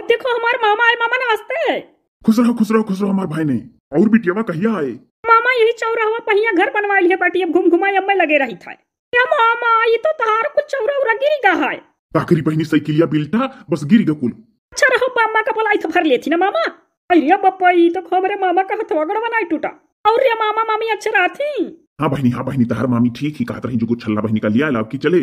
देखो हमारे मामा आए। मामा नमस्ते। खुश रहो खुश रहो खुश रहो हमारे भाई ने। और बिटियावा कहिया आए? मामा यही चौरा हुआ पहिया घर बनवा लिया पाटी, अब घूम घुमाई अब मैं लगे रही था। या मामा ये तो तहार कुछ चौरा उरा गिरी गा है। काकरी बहनी साइकिलिया बिल्टा बस गिर गकुल। अच्छा रहो मामा का भलाई तो भर लेती ना मामा। अरे बप्पा ये तो खबरे मामा का हथवा गड़वा नहीं टूटा। और ये मामा मामी अच्छे रहती। हाँ बहनी तहार मामी ठीक ही कहत रही जो कुछ छल्ला बहनी का लिया लाभ की चले।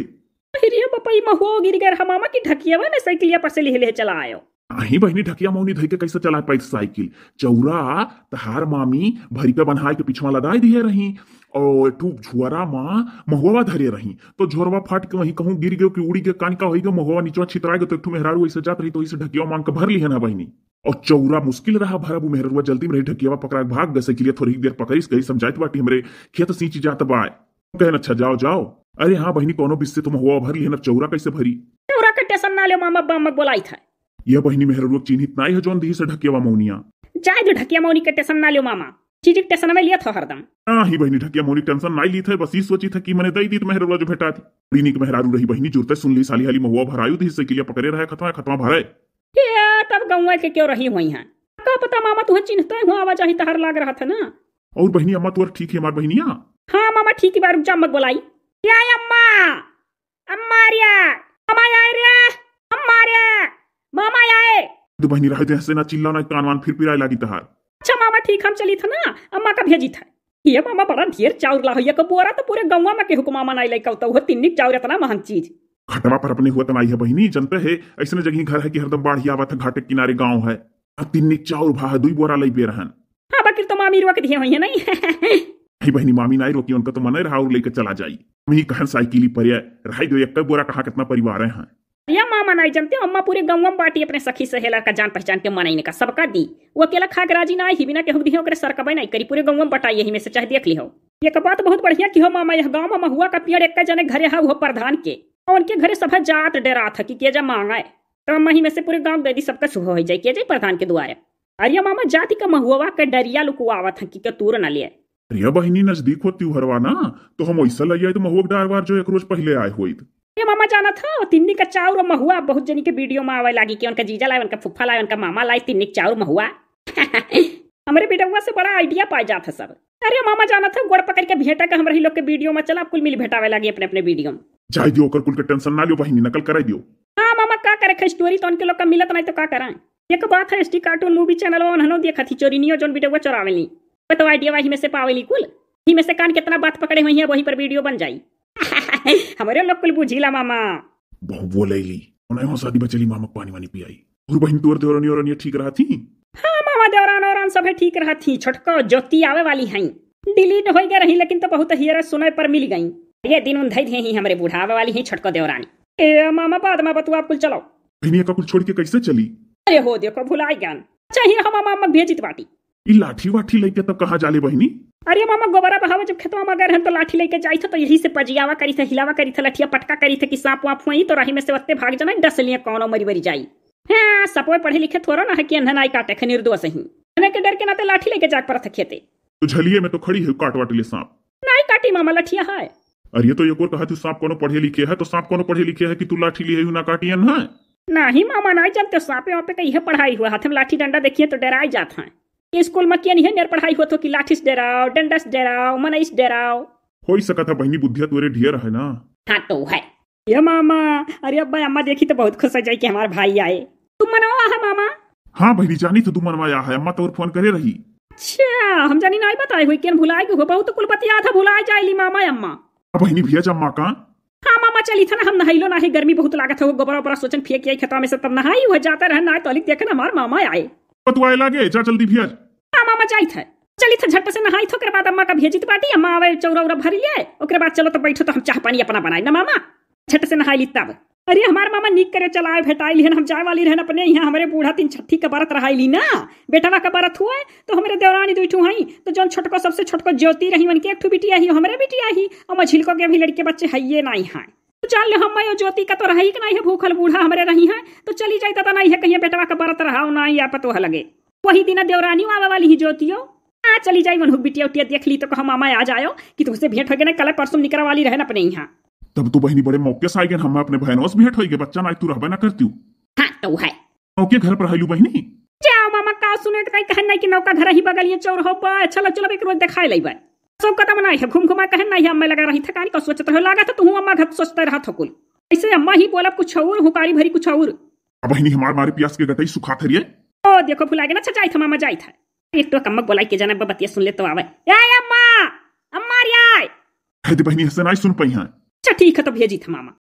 अरे बप्पा ये महुआ गिर गया मामा की ढकिया में साइकिलिया पर से ले चला आयो। आही बहनी ढकिया मौनी धई के कैसे चला पाई साइकिल? चौरा तहार मामी भरी पे बन्हाई के पिछवा लगाई दिए रही और टू झुआरा माँ महुआ धरे रही तो झोरवा फाट के वहीं कहूँ गिर गयो कि उड़ी के कान का होई गयो महुआ नीचवा छितरा गयो तो एक मेहरारू ऐसे जात रही तो इसे ढकिया मांग के भर ली है ना बहनी। और चौरा मुश्किल रहा भरबू मेहरुआ जल्दी में रही ढकिया पकड़ा भाग गए साइकिलिया थोड़ी देर पकड़ी गई समझाइत बाटी हमरे खेत सींची जात बाय कहन अच्छा जाओ जाओ। अरे हाँ बहनी कोनो बिस्से तुम हुआ भर ली है ना चौरा कैसे भरी? चौरा के टेंशन ना ले मामा बामक बोलाई था। यह बहनी मेहरुआ चिन्हित नाई है जोन दी से ढकिया मौनिया जाए जो ढकिया मौनी के टेंशन ना लो मामा। चीज टेंशन में लिया था हरदम। हाँ ही बहनी ढकिया मौनी टेंशन नाई ली थे बस ये सोची था कि मैंने दई दी तो मेहरुआ जो भेटा थी रीनी के मेहरारू रही बहनी जुड़ते सुन ली साली हाली महुआ भरायु थी साइकिलिया पकड़े रहे खतवा भरे। तब गौवा के क्यों रही हुई है का पता मामा तुम्हें चिन्हते हुआ आवाज ही तहर लाग रहा था ना। और बहनी अम्मा तुअर ठीक है हमार बहनिया? हाँ मामा ठीक है। रुक जा मत बोलाई। क्या अम्मा अम्मा रिया अम्मा आए रे अम्मा रे मामा आए। तो बहनी रहते हंसे ना चिल्ला ना कानवान फिर पिराए लागी तहार। अच्छा मामा ठीक हम चली था ना अम्मा का भेजी था। ये मामा बड़ा ढेर चाउर ला है बोरा तो पूरे गौवा में केहू को मामा नहीं लेकर तो वो तिन्निक चाउर इतना महंग चीज घटवा पर अपने हुआ तनाई है बहनी जनते है ऐसे जगह घर है कि हरदम बाढ़ आवा था घाटे किनारे गाँव है अब तिन्निक चाउर भा है दुई बोरा लई बे रहन। हाँ बाकी तो मामी रुआ के दिए हुई है नहीं। ही बहनी मामी नाई रोकी उनका तो मन रहा और लेकर चला जाई वही कहन साइकिली पर रहाई दो एक बोरा कहा कितना परिवार है। या मामा नहीं जानते अम्मा पूरे गाँव में बाटी अपने सखी सहेला का जान पहचान के मनाई का सबका दी वो अकेला खा के राजी ना ही बिना के दिए ओकरे सरकबे नहीं करी पूरे गाँव में बटाई यही में से चाहे देख ली हो। ये बात बहुत बढ़िया की हो मामा यह गाँव में महुआ का पेड़ एक जने घरे है वो प्रधान के और उनके घरे सब जात डेरा था कि के जा मांगा है तो मही में से पूरे गाँव दे दी सबका सुबह हो जाए के जाए प्रधान के द्वारे। अरे मामा जाति का महुआ का डरिया लुकुआवा था कि तूर न लिए। अरे बहनी नजदीक होती हरवा ना तो हम ऐसा लगे तो महुआ डारवार जो एक रोज पहले आए हुई ये मामा जाना था तिन्नी का चाउर और महुआ बहुत जनी के वीडियो में आवे लगी कि उनका जीजा लाए उनका फुफ्फा लाए उनका मामा लाए तिन्नी चाउर महुआ। हमारे बेटवा से बड़ा आइडिया पाया जाता सब। अरे मामा जाना था गोड़ पकड़ के भेटा का हमारे लोग के वीडियो में चला कुल मिल भेटावे लगी अपने अपने वीडियो में जाए दियो कुल के टेंशन ना लियो बहनी नकल कराई दियो। हाँ मामा का करे स्टोरी तो उनके लोग का मिलत नहीं तो का कराएं। एक बात है एसटी कार्टून मूवी चैनल उन्होंने देखा थी चोरीनियो जोन वीडियो चोरावेली तो आइडिया वही में से पावेली कुल ही में से कान कितना बात पकड़े हुई है वहीं पर वीडियो बन जाई। हमारे लोग कुल बुझीला मामा बहु बोलेली उन्हें शादी बचली मामा पानी वानी पियाई और बहन तोर देवरानी और ठीक रहा थी। हाँ मामा देवरान और सब है ठीक रहा थी छोटको ज्योति आवे वाली हैं डिलीट हो गया रही लेकिन तो बहुत हियर सुने पर मिल गई ये दिन उन धई ही हमारे बूढ़ा आवे वाली है छोटको देवरानी। ए मामा बाद में बतू आप कुल चलो बहनी का कुल छोड़ के कैसे चली? अरे हो देखो भुलाई ज्ञान चाहिए हम मामा भेजित बाटी ई लाठी वाठी लेके तब कहाँ जाले बहनी? अरे मामा गोबरा बहावा जब खेतवा में गए तो लाठी लेके जाई तो यही से पजियावा करी थे हिलावा करी थे लठिया पटका करी थे कि सांप वाप हुई तो राही में से वत्ते भाग जाना डस लिए कौनो मरी मरी जाई। हाँ सपोए पढ़े लिखे थोड़ा ना है कि अन्ना नाई काटे खे निर्दोष ही के डर के नाते लाठी लेके जाग पर थे खेते तो झलिए में तो खड़ी है काट वाट ले सांप नाई काटी मामा लठिया है। अरे तो एक और कहा तू सांप कोनो पढ़े लिखे है तो सांप कोनो पढ़े लिखे है कि तू लाठी लिए ना काटियन है नहीं मामा नहीं जानते सांपे वापे का यह पढ़ाई हुआ हाथ में लाठी डंडा देखिए तो डराई जाता है। स्कूल में क्या नहीं पढ़ाई हो तो कि लाठी से डराओ डंडा से डराओ मनईस डराओ हो ही सका था बहनी बुद्धिया तोरे ढेर है ना। हाँ तो है ये मामा। अरे अब्बा अम्मा देखी तो बहुत खुश हो जाए कि हमारे भाई आए। तुम मनवा है मामा? हाँ बहनी जानी तो तू मनवाया है अम्मा तो फोन करे रही। अच्छा हम जानी नहीं बताई हुई क्या भुलाई हो बहुत कुल बतिया था भुलाई जाएली मामा अम्मा। बहनी भैया जम्मा का हाँ मामा चली था ना हम नहाइलो ना ही गर्मी बहुत लागत है वो गोबरा ओबरा सोचन फेंक आई खेतवा में से तब नहाई हुआ जाता रहे ना तो देखे ना हमारे मामा आए तू आए लागे जा जल्दी भैया। हाँ मामा जाई था चली था झट से नहाई थो बाद अम्मा का भेजित बाटी अम्मा आवे चौरा उरा भरी ले ओकरे बाद चलो तो बैठो तो हम चाह पानी अपना बनाई ना मामा झट से नहाई ली तब। अरे हमारे मामा निक करे चलाए भेटाई लिहन हम जाए वाली रहन अपने यहाँ हमारे बूढ़ा 3 छठी का बरत रहाई ली ना बेटवा का बरत हुआ तो हमारे देवरानी दुइठू हई तो जौन छोटको सबसे छोटको ज्योति रही उनके एक ठू बिटिया ही हमारे बिटिया ही और मझिलको के भी लड़के बच्चे हइये नहीं है तो चल हम ज्योति का तो रही नहीं है भूखल बूढ़ा हमारे रही है तो चली जाए तो नहीं है कहीं बेटवा का बरत रहा नहीं या पतो लगे वही दिन देवरानी आवे वाली ही ज्योतियो आ चली जाई मनहु बिटिया उटिया देख ली तो कहा मामा आ जाओ कि तुमसे भेंट हो गए ना कल परसों निकला वाली रहे अपने यहाँ। तब तो बहनी बड़े मौके से आए हम अपने बहनों से भेंट हो गए बच्चा ना तू रहबे ना करती। हाँ तो है ओके घर पर हाइलू बहनी। जाओ मामा का सुने तो कहीं कहन नहीं कि नौका घर ही बगल ये चौर हो पा चलो चलो एक रोज दिखाई लेबै सब कदम नहीं है घूम घुमा कहन नहीं अम्मा लगा रही थकानी का सोचत रहो लगा तो तू अम्मा घर सोचते रहा था कुल ऐसे अम्मा ही बोला कुछ और हुकारी भरी कुछ और बहनी हमार मारे प्यास के गटई सुखा थरिए। ओ देखो फुला के ना अच्छा जाई था मामा जाई था एक तो कम्मक बोलाई के जाना बतिया सुन ले तो आवे ए अम्मा अम्मा रे आय कह दे बहनी हसन आई सुन पई हैं। अच्छा ठीक है तो भेजी था मामा।